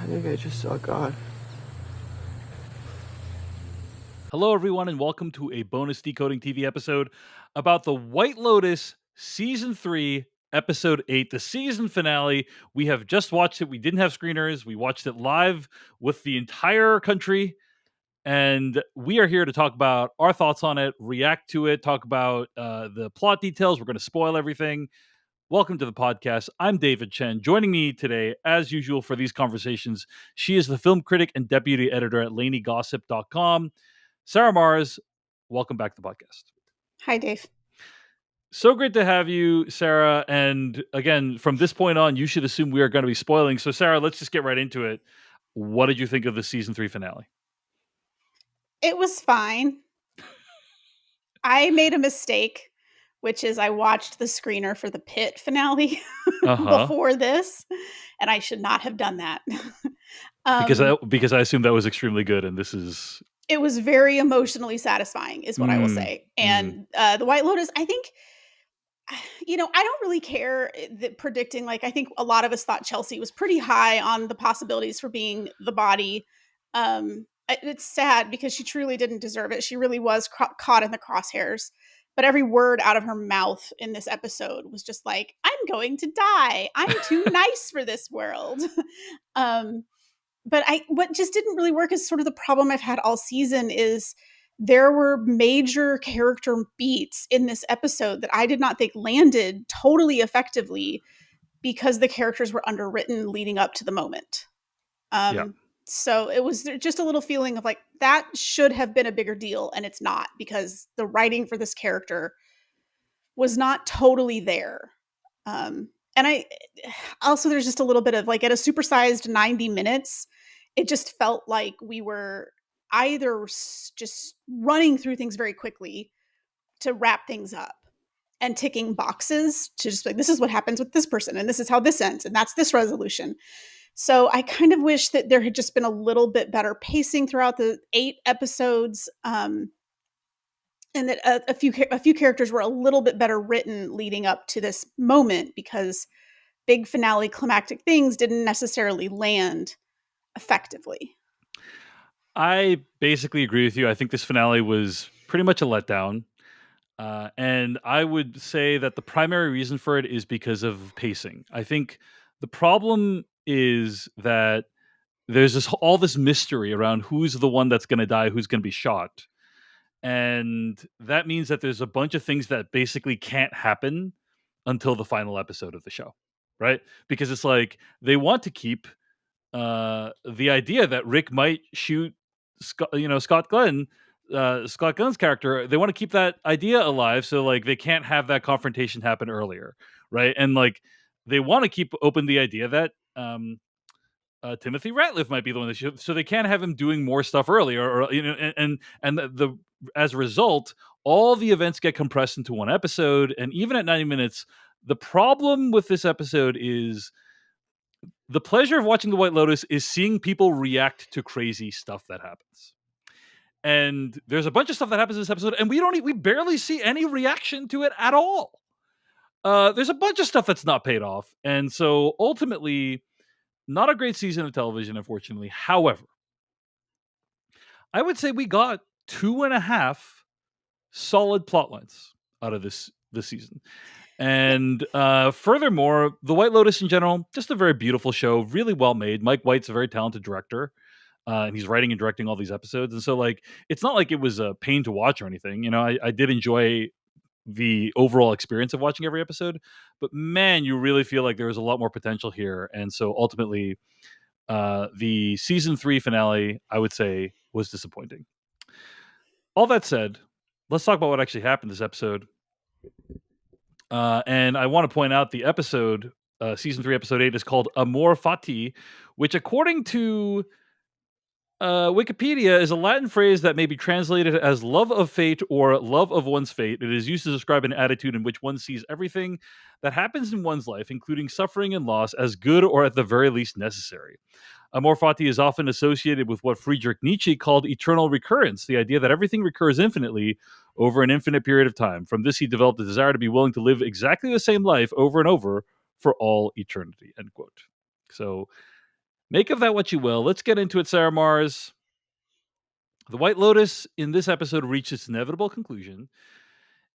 I think I just saw God. Hello, everyone, and welcome to a bonus Decoding TV episode about the White Lotus Season 3, Episode 8, the season finale. We have just watched it. We didn't have screeners. We watched it live with the entire country, and we are here to talk about our thoughts on it, react to it, talk about the plot details. We're going to spoil everything. Welcome to the podcast. I'm David Chen. Joining me today, as usual, for these conversations, she is the film critic and deputy editor at LaneyGossip.com. Sarah Marrs, welcome back to the podcast. Hi, Dave. So great to have you, Sarah. And again, from this point on, you should assume we are going to be spoiling. So, Sarah, let's just get right into it. What did you think of the season 3 finale? It was fine. I made a mistake, which is I watched the screener for the Pit finale before this, and I should not have done that. Because I assumed that was extremely good, and this is... It was very emotionally satisfying, is what I will say. And the White Lotus, I think, I don't really care that predicting. Like, I think a lot of us thought Chelsea was pretty high on the possibilities for being the body. It's sad because she truly didn't deserve it. She really was caught in the crosshairs. But every word out of her mouth in this episode was just like, I'm going to die. I'm too nice for this world. But what just didn't really work is sort of the problem I've had all season is there were major character beats in this episode that I did not think landed totally effectively because the characters were underwritten leading up to the moment. So it was just a little feeling of like, that should have been a bigger deal, and it's not, because the writing for this character was not totally there. And I also, there's just a little bit of like, at a supersized 90 minutes, it just felt like we were either just running through things very quickly to wrap things up and ticking boxes to just like, this is what happens with this person, and this is how this ends, and that's this resolution. So I kind of wish that there had just been a little bit better pacing throughout the 8 episodes, and that a few characters were a little bit better written leading up to this moment, because big finale climactic things didn't necessarily land effectively. I basically agree with you. I think this finale was pretty much a letdown. And I would say that the primary reason for it is because of pacing. I think the problem is that there's all this mystery around who's the one that's going to die, who's going to be shot. And that means that there's a bunch of things that basically can't happen until the final episode of the show, right? Because it's like they want to keep the idea that Rick might shoot Scott Glenn's character. They want to keep that idea alive, so like they can't have that confrontation happen earlier, right? And like they want to keep open the idea that Timothy Ratliff might be the one that should, so they can't have him doing more stuff earlier, or and the as a result, all the events get compressed into one episode, and even at 90 minutes, the problem with this episode is the pleasure of watching The White Lotus is seeing people react to crazy stuff that happens. And there's a bunch of stuff that happens in this episode, and we barely see any reaction to it at all. There's a bunch of stuff that's not paid off, and so ultimately, not a great season of television, unfortunately. However, I would say we got 2.5 solid plot lines out of this season. And furthermore, The White Lotus in general, just a very beautiful show, really well made. Mike White's a very talented director, and he's writing and directing all these episodes. And so, like, it's not like it was a pain to watch or anything. You know, I did enjoy the overall experience of watching every episode, but man, you really feel like there was a lot more potential here. And so ultimately, the season 3 finale, I would say, was disappointing. All that said, let's talk about what actually happened this episode. And I want to point out the episode, season 3, episode 8, is called Amor Fati, which, according to Wikipedia, is a Latin phrase that may be translated as love of fate or love of one's fate. It is used to describe an attitude in which one sees everything that happens in one's life, including suffering and loss, as good or at the very least necessary. Amor fati is often associated with what Friedrich Nietzsche called eternal recurrence, the idea that everything recurs infinitely over an infinite period of time. From this, he developed a desire to be willing to live exactly the same life over and over for all eternity, end quote. So Make of that what you will. Let's get into it, Sarah Mars. The White Lotus in this episode reached its inevitable conclusion.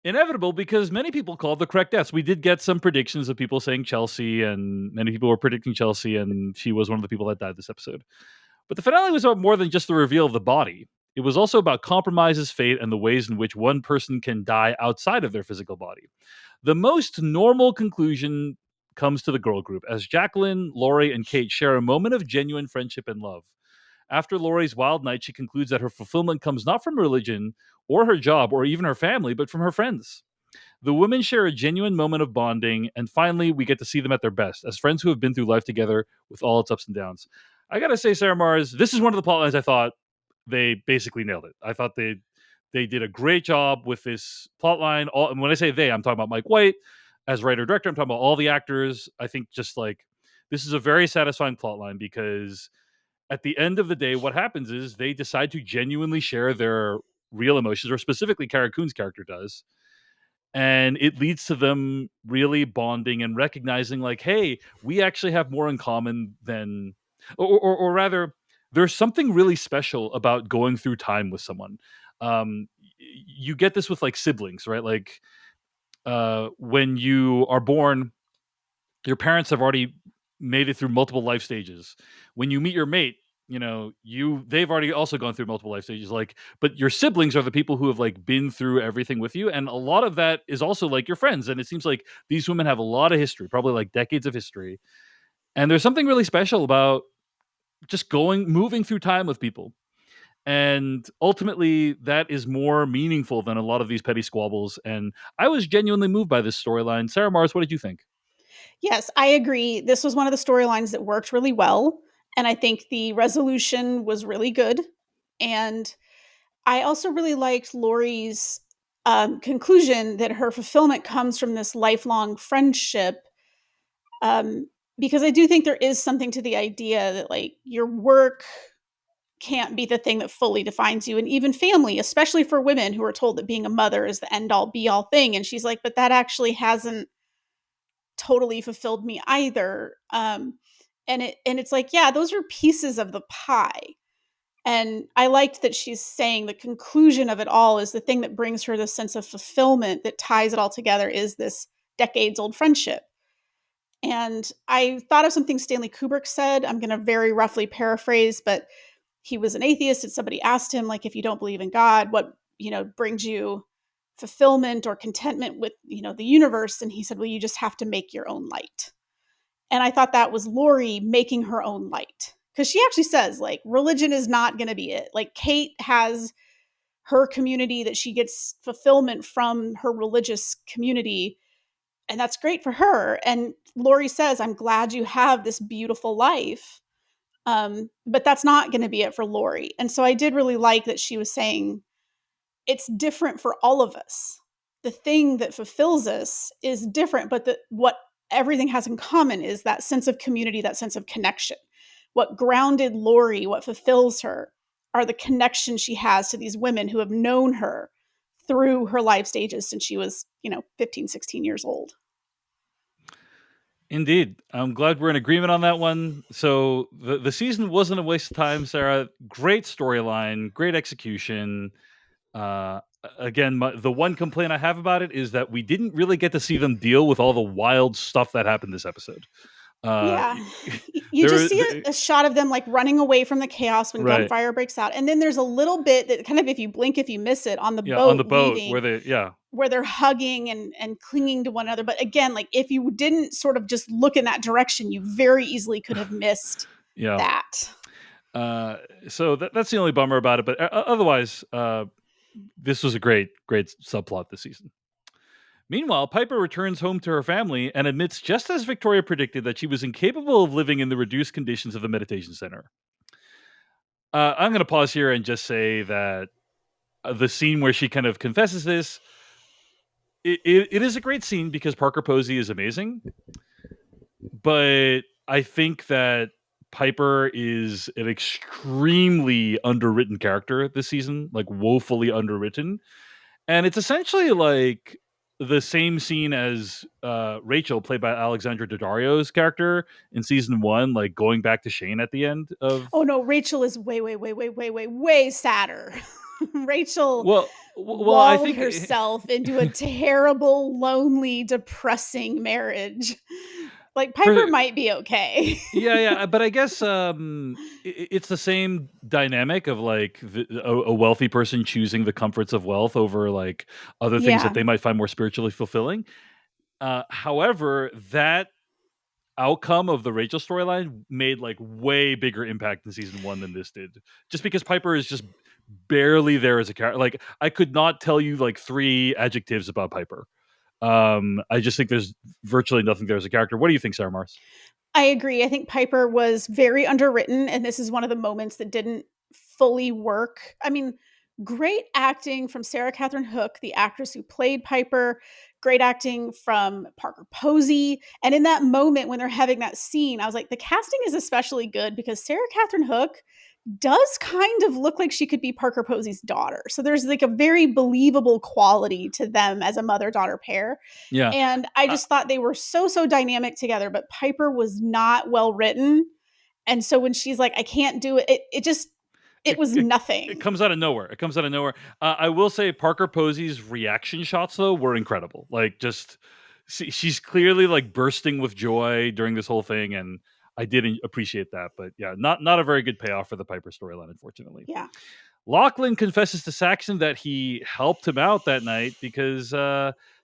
Inevitable because many people called the correct deaths. We did get some predictions of people saying Chelsea, and many people were predicting Chelsea, and she was one of the people that died this episode. But the finale was about more than just the reveal of the body. It was also about compromises, fate, and the ways in which one person can die outside of their physical body. The most normal conclusion comes to the girl group as Jacqueline, Laurie, and Kate share a moment of genuine friendship and love. After Laurie's wild night, she concludes that her fulfillment comes not from religion or her job or even her family, but from her friends. The women share a genuine moment of bonding, and finally, we get to see them at their best as friends who have been through life together with all its ups and downs. I gotta say, Sarah Mars, this is one of the plot lines I thought they basically nailed it. I thought they did a great job with this plot line. All, and when I say they, I'm talking about Mike White as writer director. I'm talking about all the actors. I think just like this is a very satisfying plot line because at the end of the day, what happens is they decide to genuinely share their real emotions, or specifically Kara Coon's character does, and it leads to them really bonding and recognizing like, hey, we actually have more in common than, or rather, there's something really special about going through time with someone. You get this with like siblings, right? Like when you are born, your parents have already made it through multiple life stages. When you meet your mate, they've already also gone through multiple life stages. Like, but your siblings are the people who have like been through everything with you, and a lot of that is also like your friends. And it seems like these women have a lot of history, probably like decades of history. And there's something really special about just moving through time with people. And ultimately, that is more meaningful than a lot of these petty squabbles. And I was genuinely moved by this storyline. Sarah Mars, what did you think? Yes, I agree. This was one of the storylines that worked really well, and I think the resolution was really good. And I also really liked Laurie's conclusion that her fulfillment comes from this lifelong friendship. Um, because I do think there is something to the idea that like your work can't be the thing that fully defines you, and even family, especially for women who are told that being a mother is the end all be all thing. And she's like, but that actually hasn't totally fulfilled me either. And it's like, yeah, those are pieces of the pie. And I liked that she's saying the conclusion of it all is the thing that brings her this sense of fulfillment that ties it all together is this decades old friendship. And I thought of something Stanley Kubrick said. I'm going to very roughly paraphrase, but he was an atheist and somebody asked him, like, if you don't believe in God, what, brings you fulfillment or contentment with, the universe? And he said, well, you just have to make your own light. And I thought that was Laurie making her own light. Because she actually says, like, religion is not going to be it. Like, Kate has her community that she gets fulfillment from her religious community. And that's great for her. And Laurie says, I'm glad you have this beautiful life. But that's not going to be it for Laurie. And so I did really like that she was saying, it's different for all of us. The thing that fulfills us is different, but what everything has in common is that sense of community, that sense of connection. What grounded Laurie, what fulfills her, are the connections she has to these women who have known her through her life stages since she was, 15, 16 years old. Indeed. I'm glad we're in agreement on that one. So the season wasn't a waste of time, Sarah. Great storyline, great execution. Uh, Again, the one complaint I have about it is that we didn't really get to see them deal with all the wild stuff that happened this episode. Uh, Yeah. You just there, see a shot of them like running away from the chaos when right? gunfire breaks out. And then there's a little bit that kind of, if you blink, if you miss it, on the Yeah, on boat the boat where leaving, yeah, where they're hugging and clinging to one another. But again, like, if you didn't sort of just look in that direction, you very easily could have missed yeah. that. Uh, so that's the only bummer about it. But otherwise, this was a great subplot this season. Meanwhile, Piper returns home to her family and admits, just as Victoria predicted, that she was incapable of living in the reduced conditions of the meditation center. I'm going to pause here and just say that the scene where she kind of confesses this, it is a great scene because Parker Posey is amazing. But I think that Piper is an extremely underwritten character this season, like woefully underwritten. And it's essentially like the same scene as Rachel, played by Alexandra Daddario's character in season one, like going back to Shane at the end of. Oh no, Rachel is way, way, way, way, way, way, way sadder. Rachel Well, I walled think herself into a terrible, lonely, depressing marriage. Like Piper for might be okay. yeah, but I guess it's the same dynamic of like a wealthy person choosing the comforts of wealth over like other things that Yeah, they might find more spiritually fulfilling. However, that outcome of the Rachel storyline made like way bigger impact in season one than this did. Just because Piper is just barely there as a character. Like I could not tell you like three adjectives about Piper. I just think there's virtually nothing there as a character. What do you think, Sarah Mars? I agree. I think Piper was very underwritten, and this is one of the moments that didn't fully work. I mean, great acting from Sarah Catherine Hook, the actress who played Piper. Great acting from Parker Posey. And in that moment when they're having that scene, I was like, the casting is especially good because Sarah Catherine Hook does kind of look like she could be Parker Posey's daughter. So there's like a very believable quality to them as a mother daughter pair. Yeah, And I uh, just thought they were so dynamic together, but Piper was not well written. And so when she's like, I can't do it, it just, it it, was it it nothing. comes out of nowhere. It comes out of nowhere. I will say Parker Posey's reaction shots though were incredible. Like just she's clearly like bursting with joy during this whole thing, and I did appreciate that. But yeah, not a very good payoff for the Piper storyline, unfortunately. Yeah. Lachlan confesses to Saxon that he helped him out that night because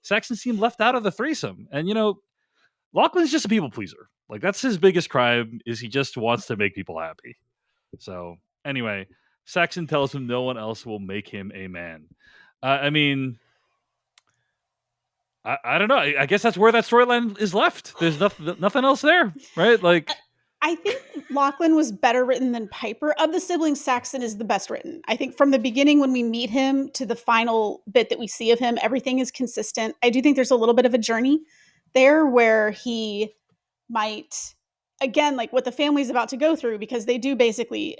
Saxon seemed left out of the threesome, and Lachlan's just a people pleaser. Like that's his biggest crime is he just wants to make people happy. So anyway, Saxon tells him no one else will make him a man. I mean, I don't know. I guess that's where that storyline is left. There's nothing else there, right? Like, I think Lachlan was better written than Piper. Of the siblings, Saxon is the best written. I think from the beginning when we meet him to the final bit that we see of him, everything is consistent. I do think there's a little bit of a journey there where he might, again, like what the family's about to go through, because they do basically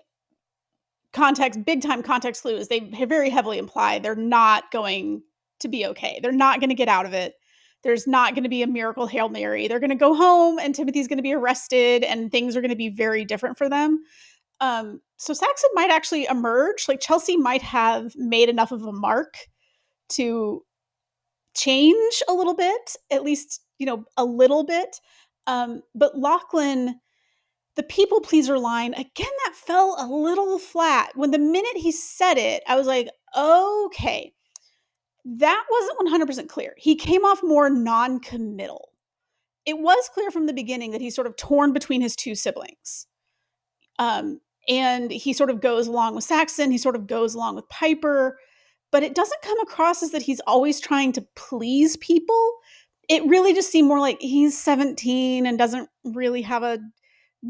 context, big time context clues. They very heavily imply they're not going to be okay. They're not going to get out of it. There's not going to be a miracle Hail Mary. They're going to go home and Timothy's going to be arrested and things are going to be very different for them. So Saxon might actually emerge. Like Chelsea might have made enough of a mark to change a little bit, at least, a little bit. But Lachlan, the people pleaser line, again, that fell a little flat. When the minute he said it, I was like, okay, that wasn't 100% clear. He came off more non committal. It was clear from the beginning that he's sort of torn between his two siblings. And he sort of goes along with Saxon, he sort of goes along with Piper, but it doesn't come across as that he's always trying to please people. It really just seemed more like he's 17 and doesn't really have a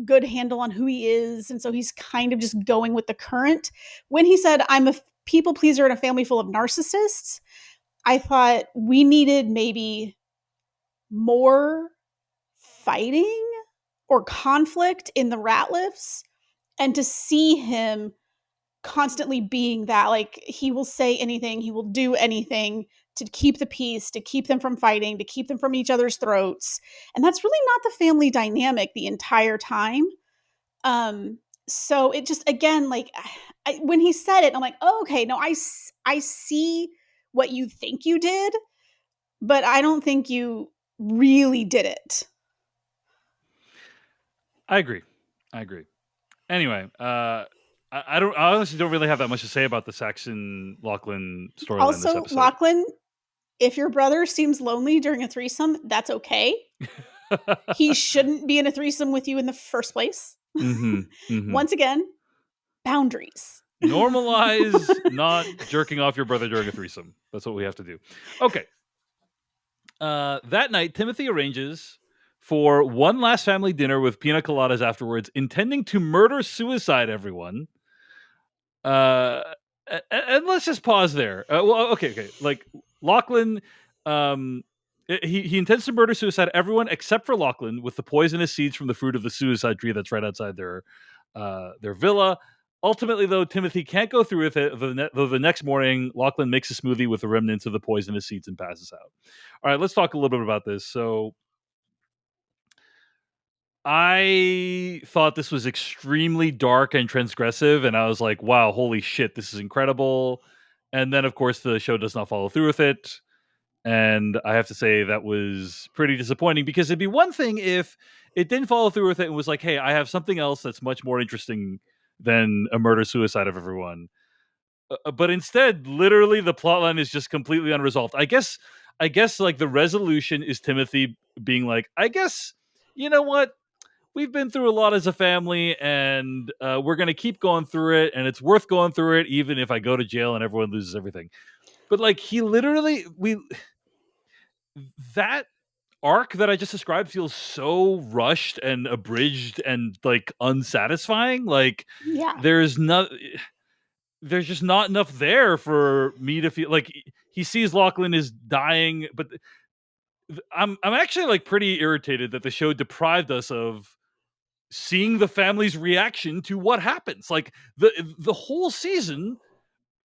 good handle on who he is. And so he's kind of just going with the current. When he said, I'm a people pleaser in a family full of narcissists, I thought we needed maybe more fighting or conflict in the Ratliffs, and to see him constantly being that, like, he will say anything, he will do anything to keep the peace, to keep them from fighting, to keep them from each other's throats. And that's really not the family dynamic the entire time. Um, so it just, again, like, when he said it, I'm like, oh, okay, no, I see what you think you did, but I don't think you really did it. I agree. I agree. Anyway, I honestly don't really have that much to say about the Saxon Lachlan storyline this Also, episode. Lachlan, if your brother seems lonely during a threesome, that's okay. He shouldn't be in a threesome with you in the first place. mm-hmm. Mm-hmm. Once again, boundaries. Normalize not jerking off your brother during a threesome. That's what we have to do. Okay. That night, Timothy arranges for one last family dinner with pina coladas afterwards, intending to murder suicide everyone. Uh, and let's just pause there. Okay. Like Lachlan, he intends to murder suicide everyone except for Lachlan with the poisonous seeds from the fruit of the suicide tree that's right outside their villa. Ultimately, though, Timothy can't go through with it. Though the next morning, Lachlan makes a smoothie with the remnants of the poisonous seeds and passes out. All right, let's talk a little bit about this. So, I thought this was extremely dark and transgressive, and I was like, wow, holy shit, this is incredible. And then, of course, the show does not follow through with it. And I have to say that was pretty disappointing because it'd be one thing if it didn't follow through with it and was like, hey, I have something else that's much more interesting than a murder suicide of everyone. But instead, literally, the plotline is just completely unresolved. I guess, like the resolution is Timothy being like, I guess, you know what? We've been through a lot as a family, and we're gonna keep going through it, and it's worth going through it, even if I go to jail and everyone loses everything. But like, he literally, we that arc that I just described feels so rushed and abridged and like unsatisfying. Like, Yeah. there's not there's just not enough there for me to feel like he sees Lachlan is dying, but I'm actually like pretty irritated that the show deprived us of seeing the family's reaction to what happens. Like the whole season,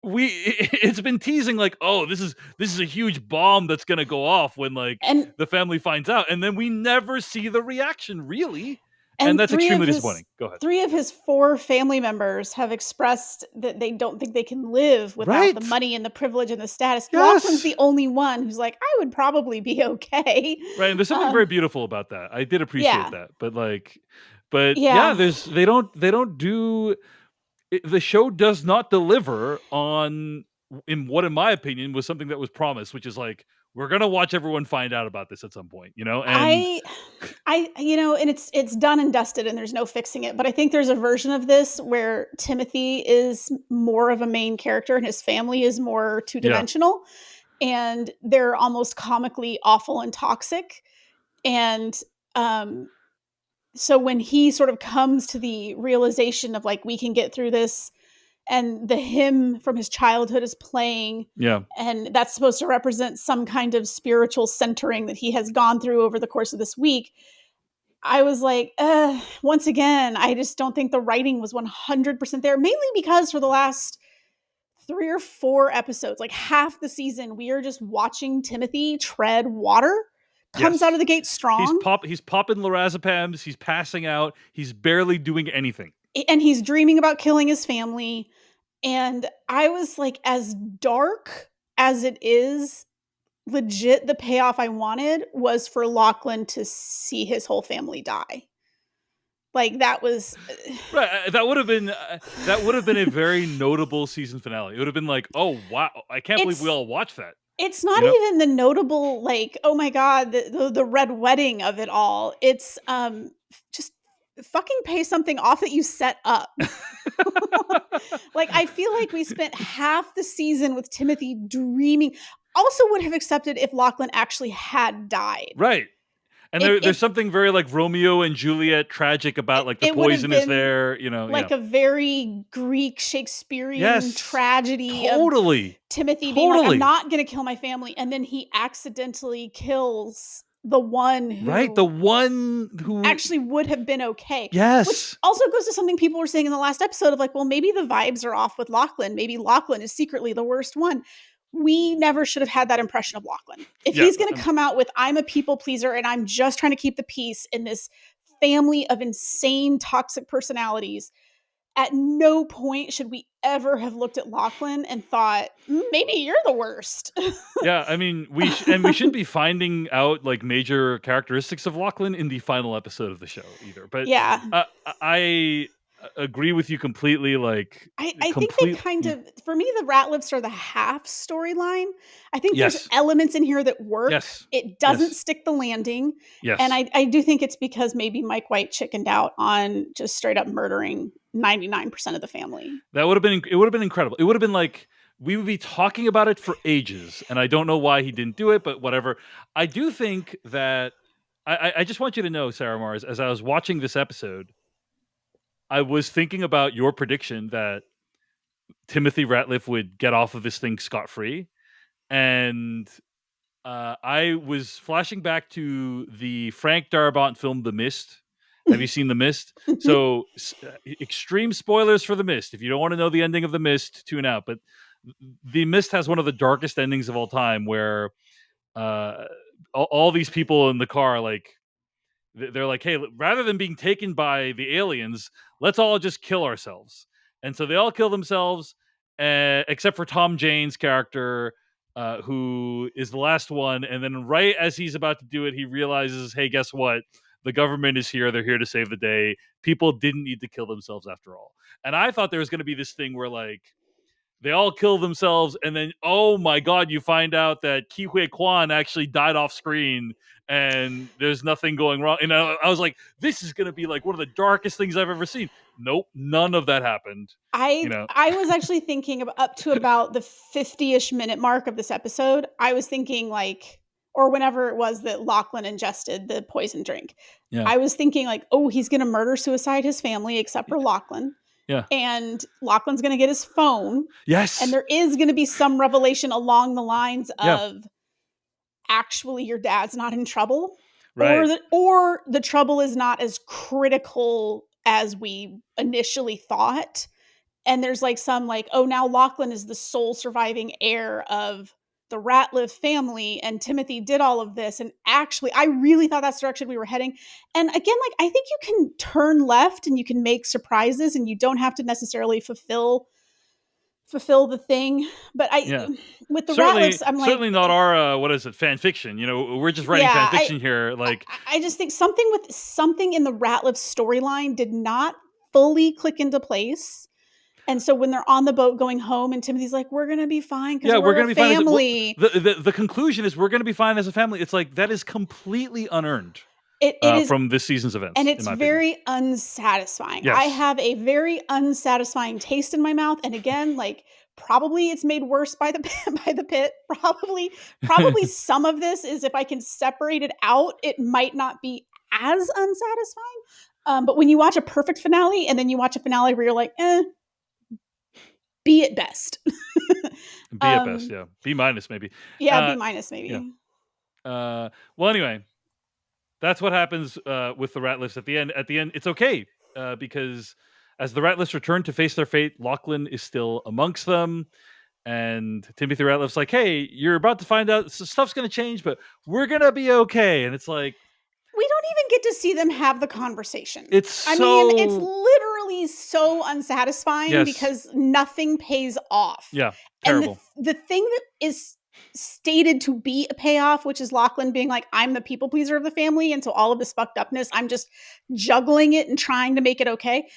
it's been teasing like, oh, this is a huge bomb that's gonna go off when like And the family finds out, and then we never see the reaction really, and and that's extremely disappointing. Go ahead. 3 of his 4 family members have expressed that they don't think they can live without the Right? money and the privilege and the status. Lachlan's Yes. the only one who's like, "I would probably be okay." Right, and there's something very Um, beautiful about that. I did appreciate yeah. that, but like, but yeah, Yeah. they don't do the show does not deliver on in what in my opinion was something that was promised, which is like we're gonna watch everyone find out about this at some point, and I and it's done and dusted and there's no fixing it, but I think there's a version of this where Timothy is more of a main character and his family is more yeah, two-dimensional, and they're almost comically awful and toxic, and, um, so when he sort of comes to the realization of, like, we can get through this, and the hymn from his childhood is playing, yeah. and that's supposed to represent some kind of spiritual centering that he has gone through over the course of this week. I was like, once again, I just don't think the writing was 100% there, mainly because for the last 3 or 4 episodes, like half the season, we are just watching Timothy tread water. Comes out of Yes. the gate strong, He's popping lorazepams, he's passing out, he's barely doing anything. and he's dreaming about killing his family, and I was like, as dark as it is, legit the payoff I wanted was for Lachlan to see his whole family die. Like, that was Right, that would have been a very notable season finale. It would have been like, "Oh, wow, I can't believe we it's all watched that." it's not You know? even the notable, like, "Oh my god, the red wedding of it all." It's, just fucking pay something off that you set up. Like, I feel like we spent half the season with Timothy dreaming. Also would have accepted if Lachlan actually had died. Right. And there's It something very like Romeo and Juliet tragic about like the it would have poison is been there, yeah. like a very Greek Shakespearean Yes. tragedy of Totally. Timothy being like, "I'm Totally. not gonna kill my family," and then he accidentally kills the one Right? The who one who actually would have been okay. Which yes. also goes to something people were saying in the last episode of like, well, maybe the vibes are off with Lachlan. Maybe Lachlan is secretly the worst one. We never should have had that impression of Lachlan. If Yeah. he's going to come out with, I'm a people pleaser and I'm just trying to keep the peace in this family of insane, toxic personalities, at no point should we ever have looked at Lachlan and thought, maybe you're the worst. Yeah, I mean, we shouldn't be finding out like major characteristics of Lachlan in the final episode of the show either. But Yeah. I agree with you completely. Like I think they complete. kind of, for me, the Ratliffs are the half storyline. I think there's Yes. elements in here that work. Yes. It doesn't Yes. stick the landing. And Yes. I do think it's because maybe Mike White chickened out on just straight up murdering 99% of the family. That would have been it would have been incredible. It would have been like we would be talking about it for ages, and I don't know why he didn't do it, but whatever. I do think that I just want you to know, Sarah Mars, as I was watching this episode, I was thinking about your prediction that Timothy Ratliff would get off of this thing scot free, and I was flashing back to the Frank Darabont film, The Mist, Have you seen The Mist? So, extreme spoilers for The Mist. If you don't want to know the ending of The Mist, tune out. But The Mist has one of the darkest endings of all time, where uh, all these people in the car, like, they're like, hey, rather than being taken by the aliens, let's all just kill ourselves. And so they all kill themselves, except for Tom Jane's character, who is the last one. And then right as he's about to do it, he realizes, hey, guess what? The government is here. They're here to save the day. People didn't need to kill themselves after all. And I thought there was going to be this thing where, like, they all kill themselves, and then, oh my god, you find out that Ki Hui Kwan actually died off screen, and there's nothing going wrong. And I was like, this is going to be like one of the darkest things I've ever seen. Nope, none of that happened. I was actually thinking up to about the 50-ish minute mark of this episode. I was thinking, like, or whenever it was that Lachlan ingested the poison drink. Yeah. I was thinking, like, oh, he's going to murder suicide his family except for Lachlan. Yeah. And Lachlan's going to get his phone. Yes. And there is going to be some revelation along the lines of, actually, your dad's not in trouble. Right. Or the trouble is not as critical as we initially thought. And there's like some like, oh, now Lachlan is the sole surviving heir of the Ratliff family, and Timothy did all of this. And actually, I really thought that's the direction we were heading. And again, like, I think you can turn left and you can make surprises, and you don't have to necessarily fulfill the thing. But with the Ratliffs, I'm like, certainly not our what is it, fan fiction. We're just writing fan fiction here. Like, I just think something in the Ratliff storyline did not fully click into place. And so when they're on the boat going home, and Timothy's like, we're going to be fine because we're going to be family. Fine. The conclusion is we're going to be fine as a family. It's like, that is completely unearned. It is from this season's events. And it's very unsatisfying. Yes. I have a very unsatisfying taste in my mouth. And again, like, probably it's made worse by the pit. Probably some of this is, if I can separate it out, it might not be as unsatisfying. But when you watch a perfect finale and then you watch a finale where you're like, be at best. Be at best, yeah. B minus maybe. Yeah, B minus maybe. Yeah. Well, anyway, that's what happens with the Ratliffs at the end. At the end, it's okay because as the Ratliffs return to face their fate, Lachlan is still amongst them. And Timothy Ratliff's like, hey, you're about to find out stuff's going to change, but we're going to be okay. And it's like, we don't even get to see them have the conversation. It's literally so unsatisfying because nothing pays off. Yeah, terrible. And the thing that is stated to be a payoff, which is Lachlan being like, I'm the people pleaser of the family, and so all of this fucked upness, I'm just juggling it and trying to make it okay.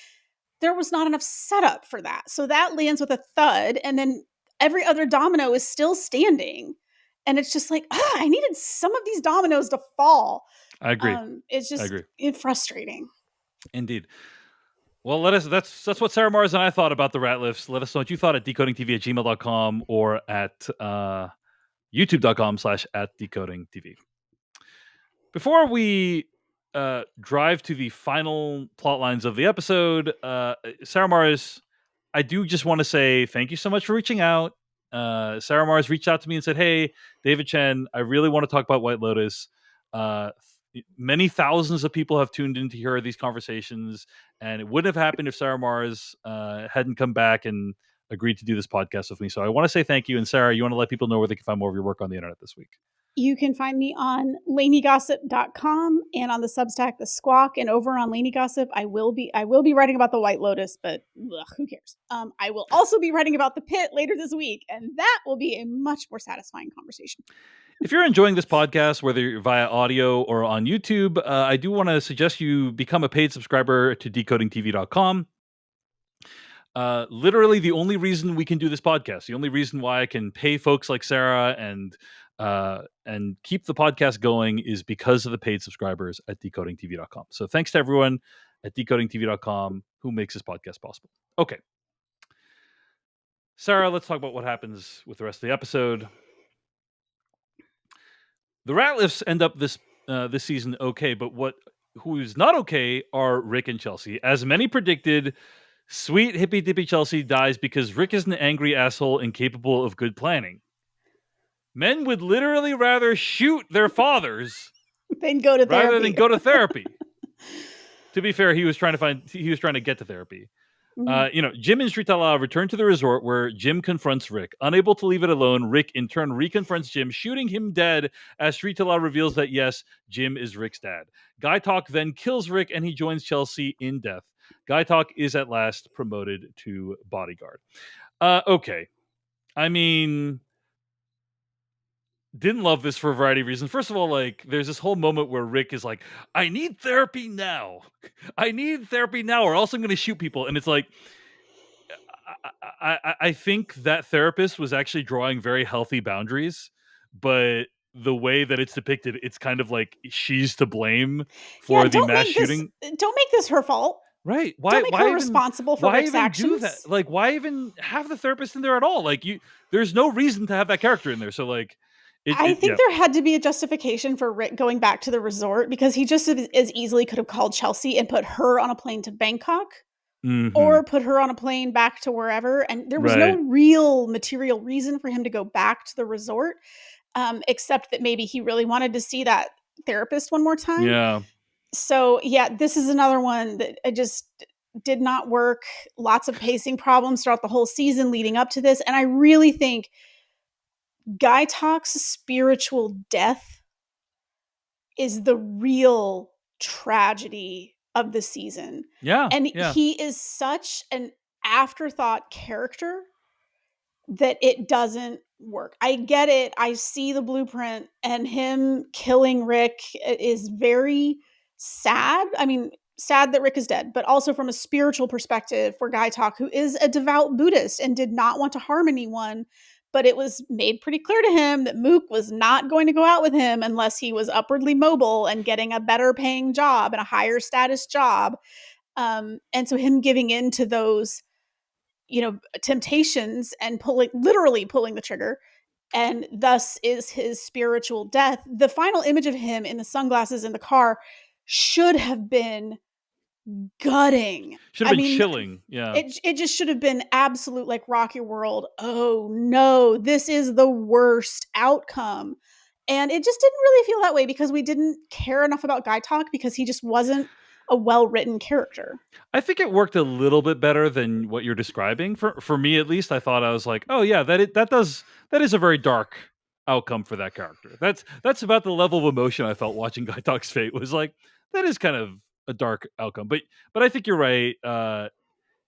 There was not enough setup for that. So that lands with a thud, and then every other domino is still standing. And it's just like, I needed some of these dominoes to fall. I agree. It's just frustrating. Indeed. Well, that's what Sarah Marrs and I thought about the Ratliffs. Let us know what you thought at decodingtv@gmail.com or at youtube.com/@decodingtv. Before we drive to the final plot lines of the episode, Sarah Marrs, I do just want to say thank you so much for reaching out. Sarah Marrs reached out to me and said, hey, David Chen, I really want to talk about White Lotus. Many thousands of people have tuned in to hear these conversations, and it wouldn't have happened if Sarah Marrs hadn't come back and agreed to do this podcast with me. So I want to say thank you. And Sarah, you want to let people know where they can find more of your work on the internet this week? You can find me on laneygossip.com and on the Substack The Squawk, and over on Laney Gossip, I will be writing about the White Lotus, but who cares? I will also be writing about the pit later this week, and that will be a much more satisfying conversation. If you're enjoying this podcast, whether you're via audio or on YouTube, I do want to suggest you become a paid subscriber to decodingtv.com. Literally the only reason we can do this podcast, the only reason why I can pay folks like Sarah and keep the podcast going is because of the paid subscribers at decodingtv.com. So thanks to everyone at decodingtv.com who makes this podcast possible. Okay. Sarah, let's talk about what happens with the rest of the episode. The Ratliffs end up this season okay, but who's not okay are Rick and Chelsea. As many predicted, sweet hippy dippy Chelsea dies because Rick is an angry asshole incapable of good planning. Men would literally rather shoot their fathers than go to therapy. rather than go to therapy. to be fair, he was trying to get to therapy. Mhm. Jim and Sritala return to the resort where Jim confronts Rick. Unable to leave it alone, Rick in turn reconfronts Jim, shooting him dead as Sritala reveals that yes, Jim is Rick's dad. Guy Talk then kills Rick and he joins Chelsea in death. Guy Talk is at last promoted to bodyguard. Okay. I mean, didn't love this for a variety of reasons. First of all, like, there's this whole moment where Rick is like, I need therapy now. I need therapy now, or else I'm going to shoot people. And it's like, I think that therapist was actually drawing very healthy boundaries, but the way that it's depicted, it's kind of like she's to blame Yeah, for the mass shooting. don't make this her fault. Right. Don't make her responsible for Why Rick's even do that? actions. Like, why even have the therapist in there at all? Like, there's no reason to have that character in there. So like I yeah. think there had to be a justification for Rick going back to the resort because he just as easily could have called Chelsea and put her on a plane to Bangkok Hmm. or put her on a plane back to wherever. And there was no Right. real material reason for him to go back to the resort, except that maybe he really wanted to see that therapist one more time. Yeah. So, yeah, this is another one that I just did not work. Lots of pacing problems throughout the whole season leading up to this. And I really think Guy Talk's spiritual death is the real tragedy of the season. Yeah. And Yeah. he is such an afterthought character that it doesn't work. I get it. I see the blueprint, and him killing Rick is very sad. I mean, sad that Rick is dead, but also from a spiritual perspective for Guy Talk, who is a devout Buddhist and did not want to harm anyone. But it was made pretty clear to him that Mook was not going to go out with him unless he was upwardly mobile and getting a better paying job and a higher status job. And so him giving in to those, temptations and literally pulling the trigger, and thus is his spiritual death. The final image of him in the sunglasses in the car should have been gutting. Should have I been mean, chilling. Yeah. it just should have been absolute, like, rock your world. Oh no, this is the worst outcome. And it just didn't really feel that way because we didn't care enough about Guy Talk because he just wasn't a well-written character. I think it worked a little bit better than what you're describing. For me at least, I thought I was like, "Oh yeah, that is a very dark outcome for that character." That's about the level of emotion I felt watching Guy Talk's Fate was like, that is kind of a dark outcome. But I think you're right.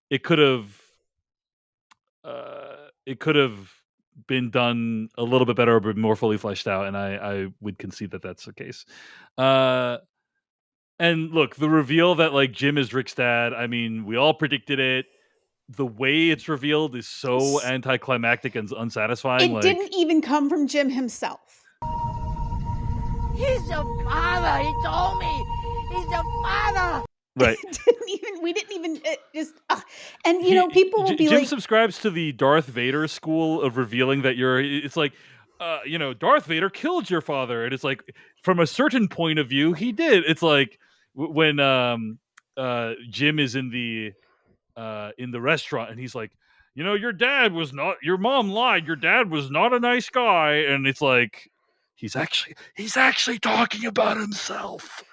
It could have it could have been done a little bit better or been more fully fleshed out, and I would concede that that's the case. Uh and look, the reveal that like Jim is Rick's dad, I mean, we all predicted it. The way it's revealed is so anticlimactic and unsatisfying. It Like, didn't even come from Jim himself. He's your father. He told me. He's your father. right. We didn't even just and people will be Jim like, subscribes to the Darth Vader school of revealing that it's like, Darth Vader killed your father. And it's like, from a certain point of view, he did. It's like when Jim is in the restaurant and he's like, your mom lied. Your dad was not a nice guy. And it's like, he's actually talking about himself.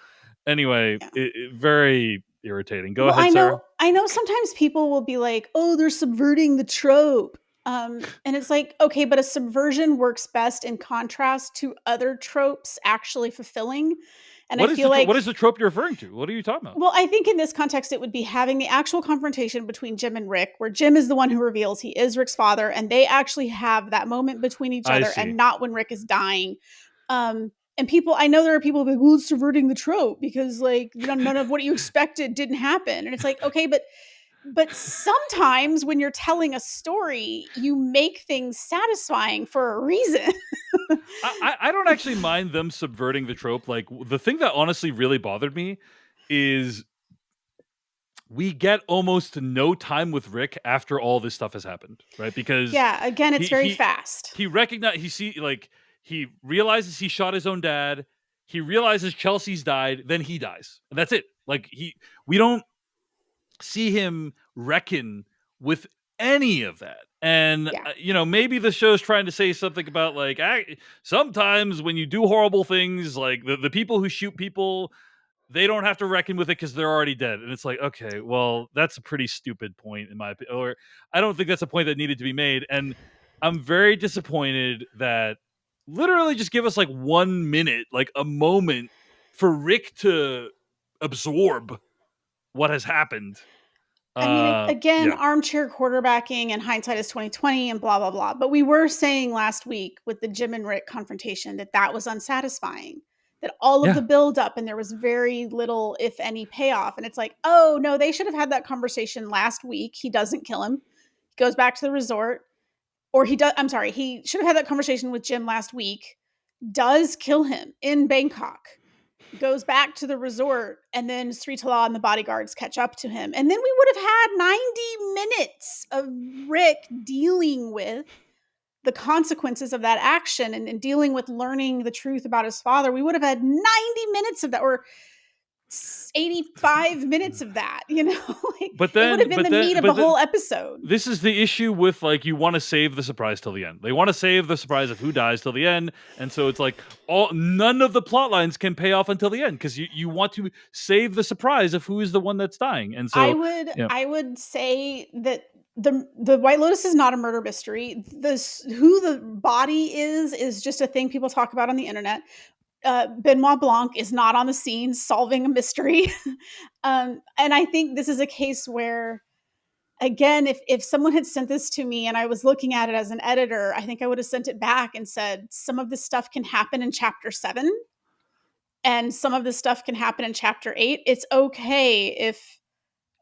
Anyway, yeah. very irritating. Go Well, ahead, Sarah. I know sometimes people will be like, "Oh, they're subverting the trope." And it's like, okay, but a subversion works best in contrast to other tropes actually fulfilling. And I feel What like, is the trope you're referring to? What are you talking about? well, I think in this context, it would be having the actual confrontation between Jim and Rick, where Jim is the one who reveals he is Rick's father, and they actually have that moment between each I other, see. and not when Rick is dying. And I know there are people who are like, well, it's subverting the trope because, like, none of what you expected didn't happen. And it's like, okay, but sometimes when you're telling a story, you make things satisfying for a reason. I don't actually mind them subverting the trope. Like, the thing that honestly really bothered me is we get almost no time with Rick after all this stuff has happened, right? Because Yeah, again, it's he very he fast. he realizes he shot his own dad. He realizes Chelsea's died. Then he dies, and that's it. Like, we don't see him reckon with any of that. And Yeah. maybe the show's trying to say something about like, sometimes when you do horrible things, like the people who shoot people, they don't have to reckon with it because they're already dead. And it's like, okay, well, that's a pretty stupid point in my opinion. Or I don't think that's a point that needed to be made. And I'm very disappointed that literally just give us like 1 minute, like a moment for Rick to absorb what has happened. I mean, again, Yeah. armchair quarterbacking and hindsight is 2020 and blah, blah, blah. But we were saying last week with the Jim and Rick confrontation that was unsatisfying, that all of the buildup and there was very little, if any, payoff. And it's like, oh, no, they should have had that conversation last week. He doesn't kill him. He goes back to the resort. Or he does, I'm sorry, he should have had that conversation with Jim last week, does kill him in Bangkok, goes back to the resort, and then Sri Tala and the bodyguards catch up to him. And then we would have had 90 minutes of Rick dealing with the consequences of that action and dealing with learning the truth about his father. We would have had 90 minutes of that, or 85 minutes of that, you know? Like, But then, it would have been the meat of the whole episode. This is the issue with, like, you want to save the surprise till the end. They want to save the surprise of who dies till the end, and so it's like none of the plot lines can pay off until the end because you want to save the surprise of who is the one that's dying. And so I would say that the White Lotus is not a murder mystery. Who the body is just a thing people talk about on the internet. Benoit Blanc is not on the scene solving a mystery. And I think this is a case where, again, if someone had sent this to me and I was looking at it as an editor, I think I would have sent it back and said, some of this stuff can happen in chapter 7 and some of this stuff can happen in chapter 8. It's okay if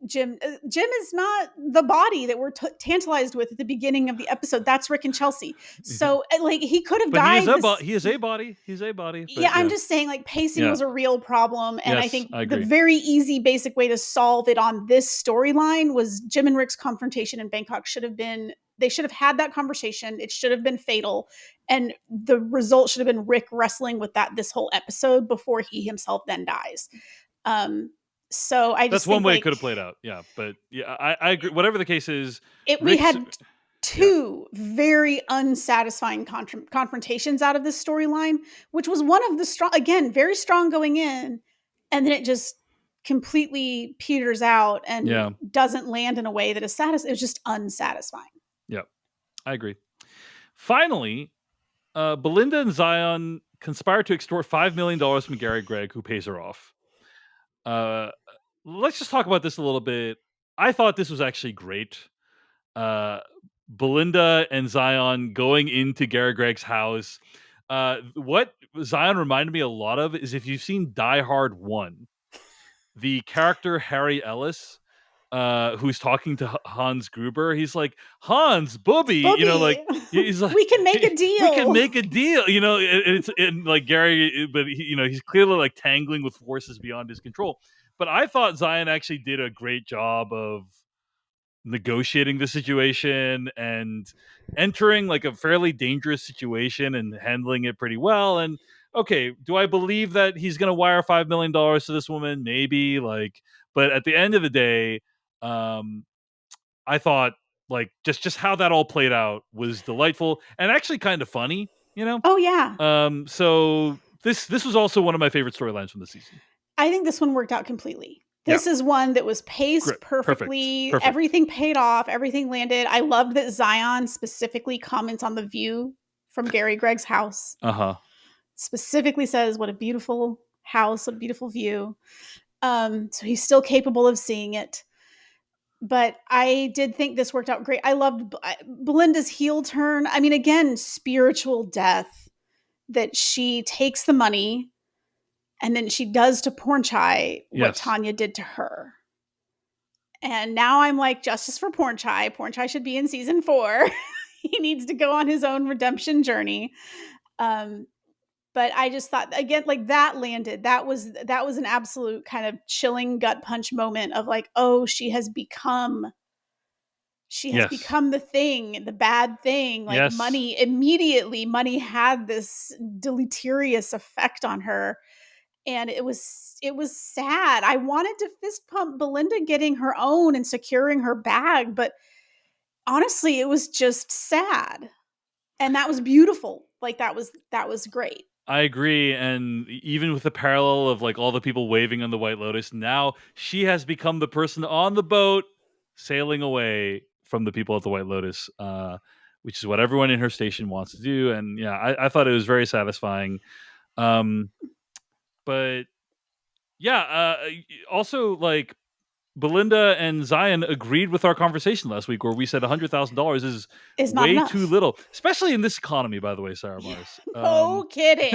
Jim is not the body that we're tantalized with at the beginning of the episode. That's Rick and Chelsea. So like he could have died. He is a body. He's a body. Yeah, I'm just saying, like, pacing was a real problem. And I think the very easy, basic way to solve it on this storyline was Jim and Rick's confrontation in Bangkok they should have had that conversation. It should have been fatal. And the result should have been Rick wrestling with that this whole episode before he himself then dies. So I just that's one way it could have played out. Yeah, but yeah, I agree. Whatever the case is, we had two very unsatisfying confrontations out of this storyline, which was one of the strong, again, very strong going in, and then it just completely peters out and doesn't land in a way that is satisfying. It was just unsatisfying. Yeah, I agree. Finally, Belinda and Zion conspire to extort $5 million from Gary Gregg, who pays her off. Let's just talk about this a little bit. I thought this was actually great. Belinda and Zion going into Gary Gregg's house. What Zion reminded me a lot of is, if you've seen Die Hard 1, the character Harry Ellis, who's talking to Hans Gruber, he's like, Hans, Bubby, you know, like, he's like, we can make a deal. We can make a deal, you know. It's like Gary, but he's clearly like tangling with forces beyond his control. But I thought Zion actually did a great job of negotiating the situation and entering like a fairly dangerous situation and handling it pretty well. And okay, do I believe that he's going to wire $5 million to this woman? Maybe, like, but at the end of the day, I thought like just how that all played out was delightful and actually kind of funny, you know? Oh yeah. So this was also one of my favorite storylines from the season. I think this one worked out completely. This is one that was paced perfectly. Perfect. Everything paid off. Everything landed. I loved that Zion specifically comments on the view from Gary Gregg's house. Specifically says, what a beautiful house, what a beautiful view. So he's still capable of seeing it. But I did think this worked out great. I loved Belinda's heel turn. I mean, again, spiritual death, that she takes the money and then she does to Pornchai what Tanya did to her. And now I'm like, justice for Pornchai. Pornchai should be in season 4. He needs to go on his own redemption journey. But I just thought, again, like, that landed. That was an absolute kind of chilling gut punch moment of like, oh, she has become the thing, the bad thing. Like, money had this deleterious effect on her. And it was sad. I wanted to fist pump Belinda getting her own and securing her bag, but honestly, it was just sad. And that was beautiful. Like, that was great. I agree, and even with the parallel of like all the people waving on the White Lotus, now she has become the person on the boat sailing away from the people at the White Lotus, which is what everyone in her station wants to do. And yeah, I thought it was very satisfying. Um, but yeah, also like Belinda and Zion agreed with our conversation last week where we said $100,000 is not way enough. too little, especially in this economy, by the way, Sarah Marrs. No kidding.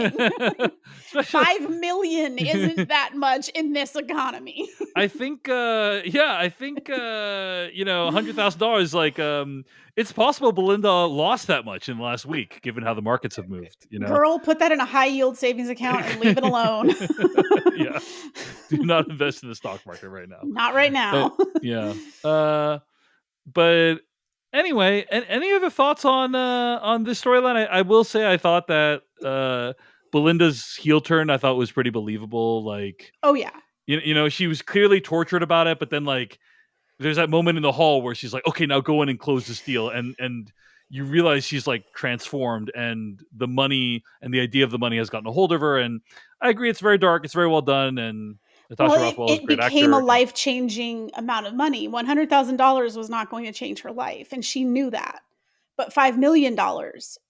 especially, 5 million isn't that much in this economy. I think, $100,000, like, it's possible Belinda lost that much in the last week, given how the markets have moved, you know? Girl, put that in a high yield savings account and leave it alone. Yeah. Do not invest in the stock market right now. Not right now. But, yeah. But anyway, any other thoughts on this storyline? I will say I thought that Belinda's heel turn I thought was pretty believable. Like, oh yeah, you know, she was clearly tortured about it, but then like there's that moment in the hall where she's like, okay, now go in and close this deal, and you realize she's like transformed, and the money and the idea of the money has gotten a hold of her. And I agree, it's very dark, it's very well done, and Natasha Rothwell is a great actor. It became a life-changing amount of money. $100,000 was not going to change her life, and she knew that. But $5 million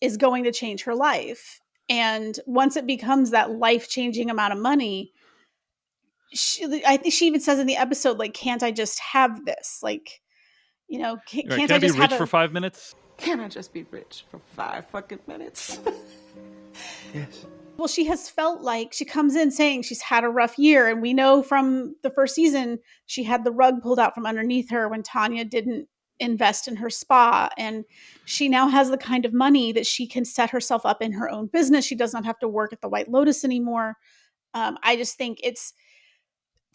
is going to change her life. And once it becomes that life-changing amount of money, I think she even says in the episode, like, can't I just have this? Like, you know, can't I be just rich for 5 minutes? Can't I just be rich for 5 fucking minutes? Yes. Well, she has felt like she comes in saying she's had a rough year. And we know from the first season, she had the rug pulled out from underneath her when Tanya didn't invest in her spa. And she now has the kind of money that she can set herself up in her own business. She does not have to work at the White Lotus anymore. I just think it's,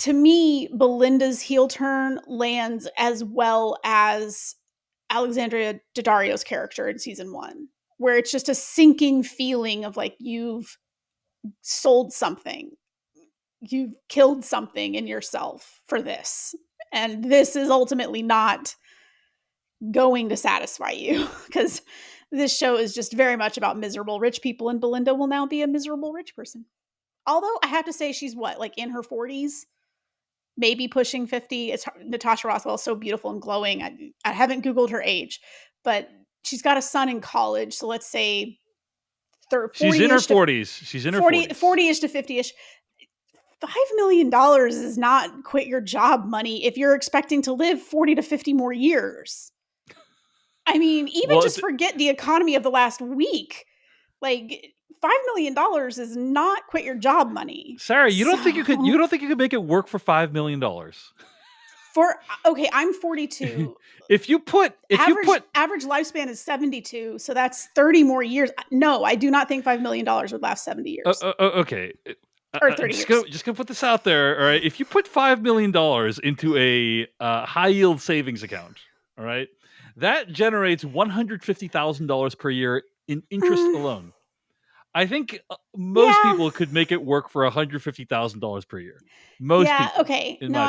to me, Belinda's heel turn lands as well as Alexandria Daddario's character in season 1, where it's just a sinking feeling of like, you've sold something, you've killed something in yourself for this, and this is ultimately not going to satisfy you, because this show is just very much about miserable rich people, and Belinda will now be a miserable rich person. Although I have to say, she's what, like in her 40s, maybe pushing 50. It's Natasha Rothwell, so beautiful and glowing. I haven't Googled her age, but she's got a son in college, so let's say she's in her 40s. She's in her 40-ish to 50-ish. $5 million is not quit your job money if you're expecting to live 40 to 50 more years. I mean, even just forget the economy of the last week. Like, $5 million is not quit your job money. Sarah, you don't think you could make it work for $5 million? Okay, I'm 42. Average lifespan is 72, so that's 30 more years. No, I do not think $5 million would last 70 years. Okay. Or 30 years. Just gonna put this out there, all right? If you put $5 million into a high yield savings account, all right, that generates $150,000 per year in interest alone. I think most people could make it work for $150,000 per year. Most people. Okay. No,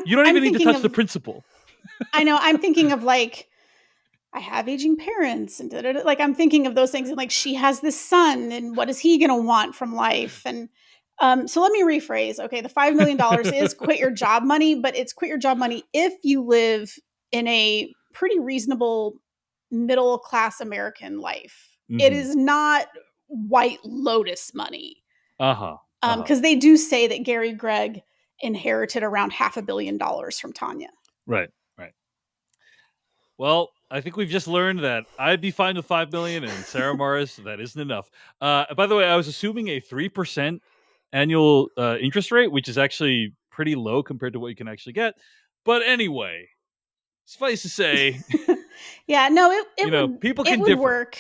you don't even need to touch the principal. I know. I'm thinking of like, I have aging parents, and like I'm thinking of those things, and like she has this son, and what is he going to want from life? And so let me rephrase. Okay, the $5 million is quit your job money, but it's quit your job money if you live in a pretty reasonable middle class American life. Mm-hmm. It is not White Lotus money. Because they do say that Gary Gregg inherited around $500 million from Tanya. Right. Well, I think we've just learned that I'd be fine with $5 million, and Sarah Marrs, that isn't enough. By the way, I was assuming a 3% annual interest rate, which is actually pretty low compared to what you can actually get. But anyway, suffice to say, yeah, no, it would, people can differ. Work.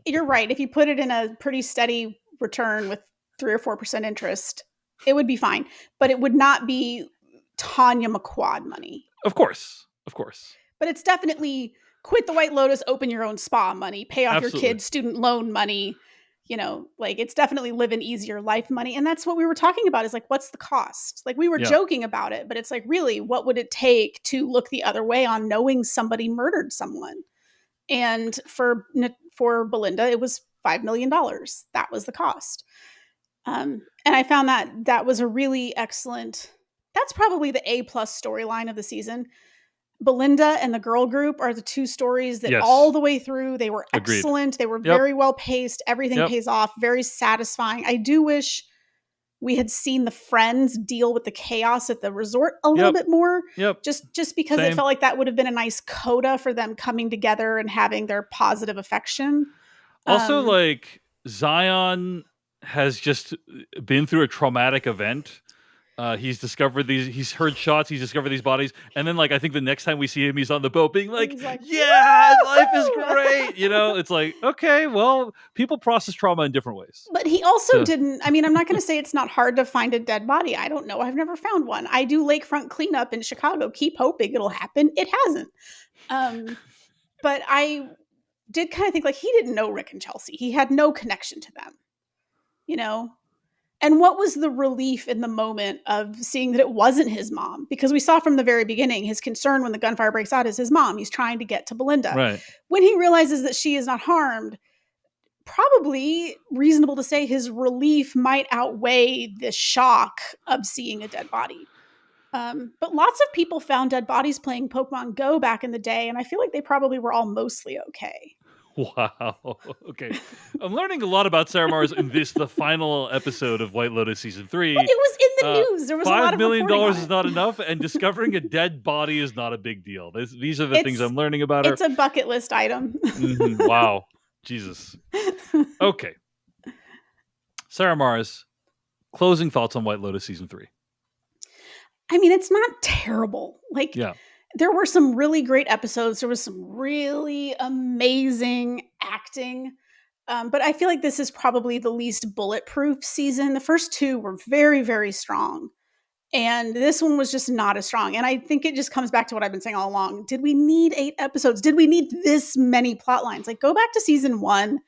You're right. If you put it in a pretty steady return with 3 or 4% interest, it would be fine. But it would not be Tanya McQuad money. Of course. But it's definitely quit the White Lotus, open your own spa money, pay off your kids' student loan money. You know, like it's definitely live an easier life money. And that's what we were talking about, is like, what's the cost? Like we were joking about it, but it's like, really, what would it take to look the other way on knowing somebody murdered someone? And for Belinda, it was $5 million. That was the cost. And I found that was a really excellent, that's probably the A+ storyline of the season. Belinda and the girl group are the two stories that all the way through, they were excellent. They were very well paced. Everything pays off. Very satisfying. I do wish we had seen the friends deal with the chaos at the resort a little bit more. Just because it felt like that would have been a nice coda for them coming together and having their positive affection. Also, like, Zion has just been through a traumatic event. He's discovered he's heard shots, he's discovered these bodies. And then, like, I think the next time we see him, he's on the boat being like, yeah, life is great. You know, it's like, okay, well, people process trauma in different ways. But he also didn't, I mean, I'm not going to say it's not hard to find a dead body. I don't know. I've never found one. I do lakefront cleanup in Chicago. Keep hoping it'll happen. It hasn't. But I did kind of think, like, he didn't know Rick and Chelsea. He had no connection to them, you know? And what was the relief in the moment of seeing that it wasn't his mom? Because we saw from the very beginning, his concern when the gunfire breaks out is his mom. He's trying to get to Belinda. Right. When he realizes that she is not harmed, probably reasonable to say his relief might outweigh the shock of seeing a dead body. But lots of people found dead bodies playing Pokemon Go back in the day, and I feel like they probably were all mostly okay. Wow. Okay. I'm learning a lot about Sarah Marrs in the final episode of White Lotus season 3. Well, it was in the news. There was a lot of $5 million reporting on is it. not enough, and discovering a dead body is not a big deal. These are the things I'm learning about her. It's a bucket list item. Wow. Jesus. Okay. Sarah Marrs, closing thoughts on White Lotus season 3. I mean, it's not terrible. Like, there were some really great episodes. There was some really amazing acting. But I feel like this is probably the least bulletproof season. The first two were very, very strong. And this one was just not as strong. And I think it just comes back to what I've been saying all along. Did we need 8 episodes? Did we need this many plot lines? Like, go back to season 1.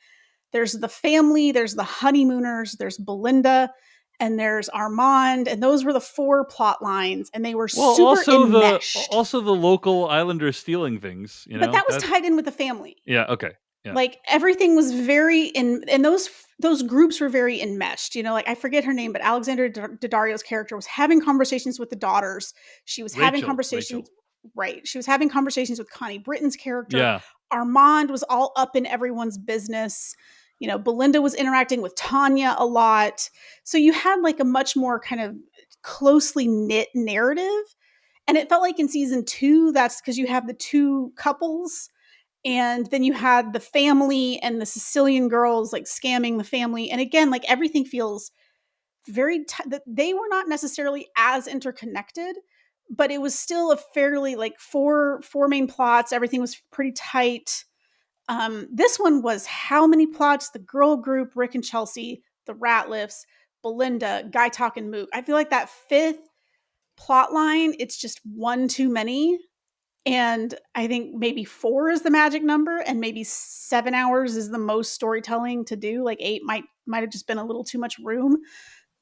There's the family, there's the honeymooners, there's Belinda, and there's Armand, and those were the 4 plot lines, and they were super enmeshed. Also the local islanders stealing things, you know? But that was tied in with the family. Yeah, okay. Yeah. Like, everything was very and those groups were very enmeshed. You know, like, I forget her name, but Alexandra Daddario's character was having conversations with the daughters. She was having conversations. Right. She was having conversations with Connie Britton's character. Yeah. Armand was all up in everyone's business. You know, Belinda was interacting with Tanya a lot. So you had, like, a much more kind of closely knit narrative. And it felt like in season 2, that's because you have the 2 couples. And then you had the family and the Sicilian girls, like, scamming the family. And again, like, everything feels very, they were not necessarily as interconnected, but it was still a fairly, like, four main plots. Everything was pretty tight. This one was how many plots? The girl group, Rick and Chelsea, the Ratliffs, Belinda, Guy Talk, and Mook. I feel like that 5th plot line, it's just one too many. And I think maybe 4 is the magic number, and maybe 7 hours is the most storytelling to do. Like, 8 might have just been a little too much room.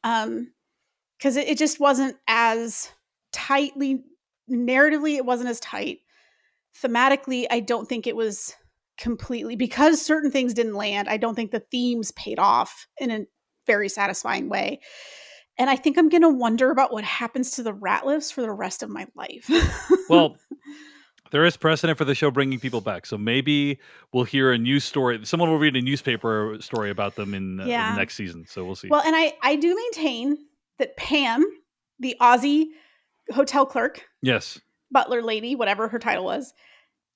Because it just wasn't as tightly, narratively, it wasn't as tight. Thematically, I don't think it was completely, because certain things didn't land. I don't think the themes paid off in a very satisfying way. And I think I'm going to wonder about what happens to the Ratliffs for the rest of my life. Well, there is precedent for the show bringing people back. So maybe we'll hear a news story. Someone will read a newspaper story about them in the next season. So we'll see. Well, and I do maintain that Pam, the Aussie hotel clerk, butler lady, whatever her title was,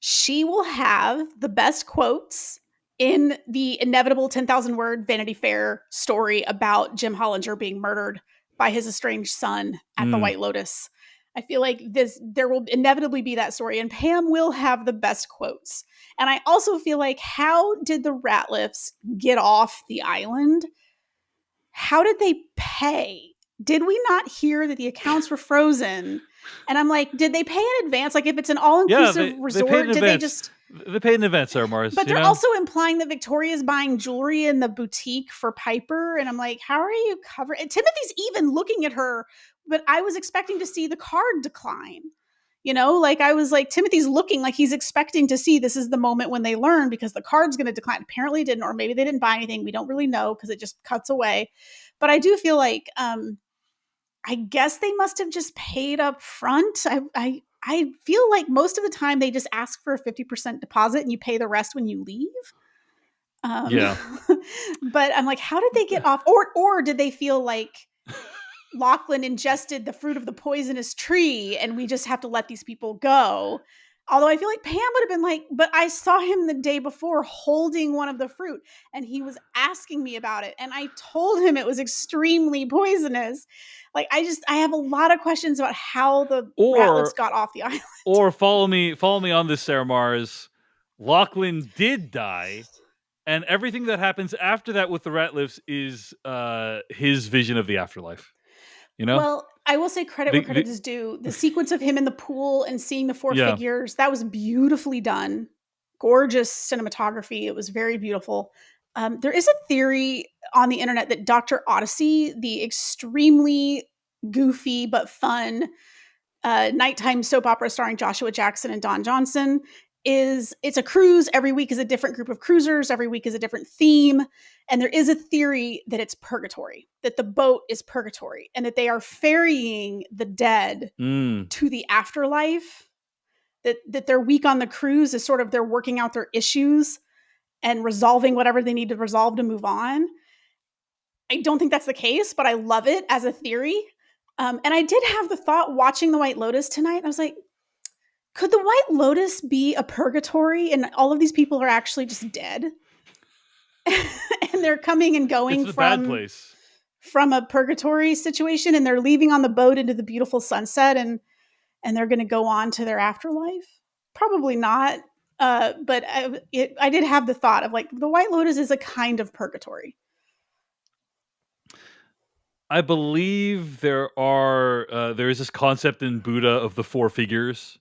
she will have the best quotes in the inevitable 10,000 word Vanity Fair story about Jim Hollinger being murdered by his estranged son at the White Lotus. I feel like there will inevitably be that story, and Pam will have the best quotes. And I also feel like, how did the Ratliffs get off the island? How did they pay? Did we not hear that the accounts were frozen? And I'm like, did they pay in advance? Like, if it's an all-inclusive resort, did they just... They paid in advance, Sarah Marrs. But they're also implying that Victoria's buying jewelry in the boutique for Piper. And I'm like, how are you covering? And Timothy's even looking at her, but I was expecting to see the card decline. You know, like I was like, Timothy's looking like he's expecting to see this is the moment when they learn because the card's going to decline. Apparently it didn't, or maybe they didn't buy anything. We don't really know because it just cuts away. But I do feel like, I guess they must have just paid up front. I feel like most of the time they just ask for a 50% deposit and you pay the rest when you leave. Yeah. But I'm like, how did they get off? Or did they feel like Lachlan ingested the fruit of the poisonous tree and we just have to let these people go? Although I feel like Pam would have been like, but I saw him the day before holding one of the fruit and he was asking me about it. And I told him it was extremely poisonous. Like, I have a lot of questions about how the Ratliffs got off the island. Or follow me on this, Sarah Marrs. Lachlan did die. And everything that happens after that with the Ratliffs is his vision of the afterlife. You know? Well, I will say credit where credit is due. The sequence of him in the pool and seeing the four figures, that was beautifully done. Gorgeous cinematography. It was very beautiful. There is a theory on the internet that Dr. Odyssey, the extremely goofy but fun nighttime soap opera starring Joshua Jackson and Don Johnson, it's a cruise. Every week is a different group of cruisers. Every week is a different theme. And there is a theory that it's purgatory, that the boat is purgatory, and that they are ferrying the dead to the afterlife, that their week on the cruise is sort of they're working out their issues and resolving whatever they need to resolve to move on. I don't think that's the case, but I love it as a theory. And I did have the thought watching The White Lotus tonight. I was like, could The White Lotus be a purgatory and all of these people are actually just dead? And they're coming and going from a purgatory situation, and they're leaving on the boat into the beautiful sunset, and they're going to go on to their afterlife? Probably not. But I did have the thought of like, The White Lotus is a kind of purgatory. I believe there is this concept in Buddha of the four figures.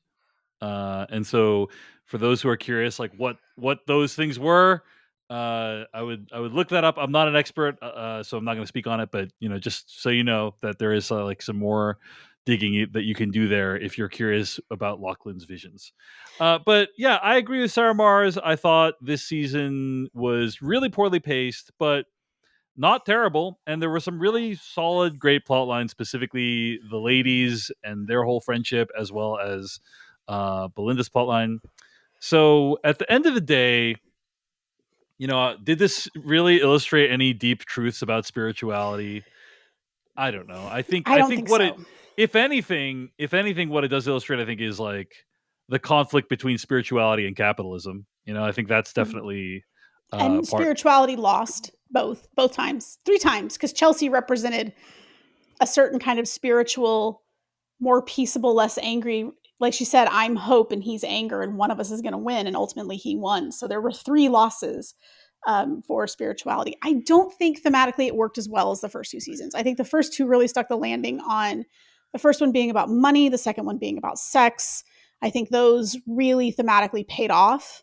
And so for those who are curious, like what those things were, I would look that up. I'm not an expert, so I'm not going to speak on it, but just so you know that there is like some more digging that you can do there if you're curious about Lachlan's visions. But yeah, I agree with Sarah Marrs. I thought this season was really poorly paced, but not terrible. And there were some really solid, great plot lines, specifically the ladies and their whole friendship, as well as Belinda's plotline. So at the end of the day, did this really illustrate any deep truths about spirituality? I don't know. I think what so. If anything, what it does illustrate, I think, is like the conflict between spirituality and capitalism. I think that's definitely and spirituality lost both times, 3 times, because Chelsea represented a certain kind of spiritual, more peaceable, less angry. Like she said, I'm hope and he's anger, and one of us is going to win, and ultimately he won. So there were 3 losses for spirituality. I don't think thematically it worked as well as the first 2 seasons. I think the first 2 really stuck the landing on the first one being about money, the second one being about sex. I think those really thematically paid off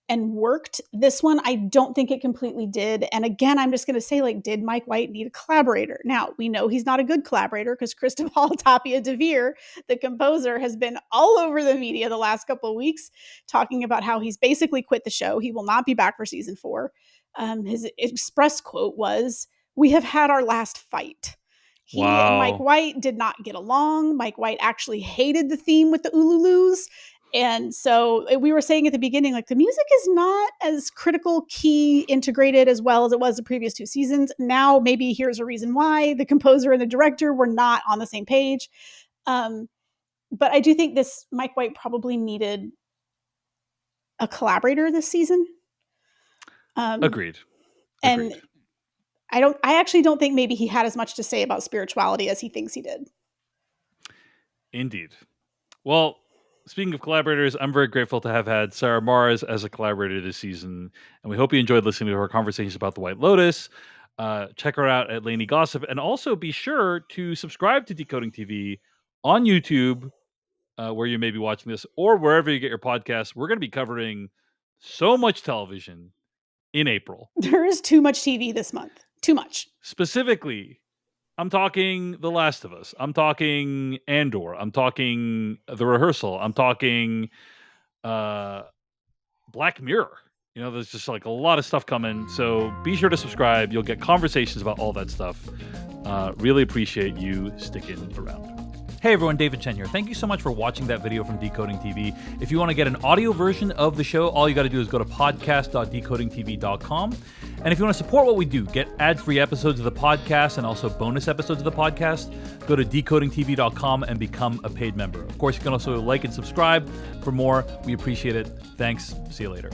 and worked. This one, I don't think it completely did. And again, I'm just going to say, like, did Mike White need a collaborator? Now, we know he's not a good collaborator because Cristobal Tapia de Veer, the composer, has been all over the media the last couple of weeks talking about how he's basically quit the show. He will not be back for season 4. His express quote was, "We have had our last fight." He and Mike White did not get along. Mike White actually hated the theme with the Ululus. And so we were saying at the beginning, like, the music is not as critical, key, integrated as well as it was the previous 2 seasons. Now, maybe here's a reason why the composer and the director were not on the same page. But I do think Mike White probably needed a collaborator this season. Agreed. And I actually don't think maybe he had as much to say about spirituality as he thinks he did. Indeed. Well, speaking of collaborators, I'm very grateful to have had Sarah Marrs as a collaborator this season, and we hope you enjoyed listening to her conversations about The White Lotus. Check her out at Lainey Gossip, and also be sure to subscribe to Decoding TV on YouTube, where you may be watching this, or wherever you get your podcasts. We're going to be covering so much television in April. There is too much TV this month. Too much. Specifically, I'm talking The Last of Us. I'm talking Andor. I'm talking The Rehearsal. I'm talking Black Mirror. You know, there's just like a lot of stuff coming. So be sure to subscribe. You'll get conversations about all that stuff. Really appreciate you sticking around. Hey everyone, David Chen here. Thank you so much for watching that video from Decoding TV. If you want to get an audio version of the show, all you got to do is go to podcast.decodingtv.com. And if you want to support what we do, get ad-free episodes of the podcast and also bonus episodes of the podcast, go to decodingtv.com and become a paid member. Of course, you can also like and subscribe for more. We appreciate it. Thanks. See you later.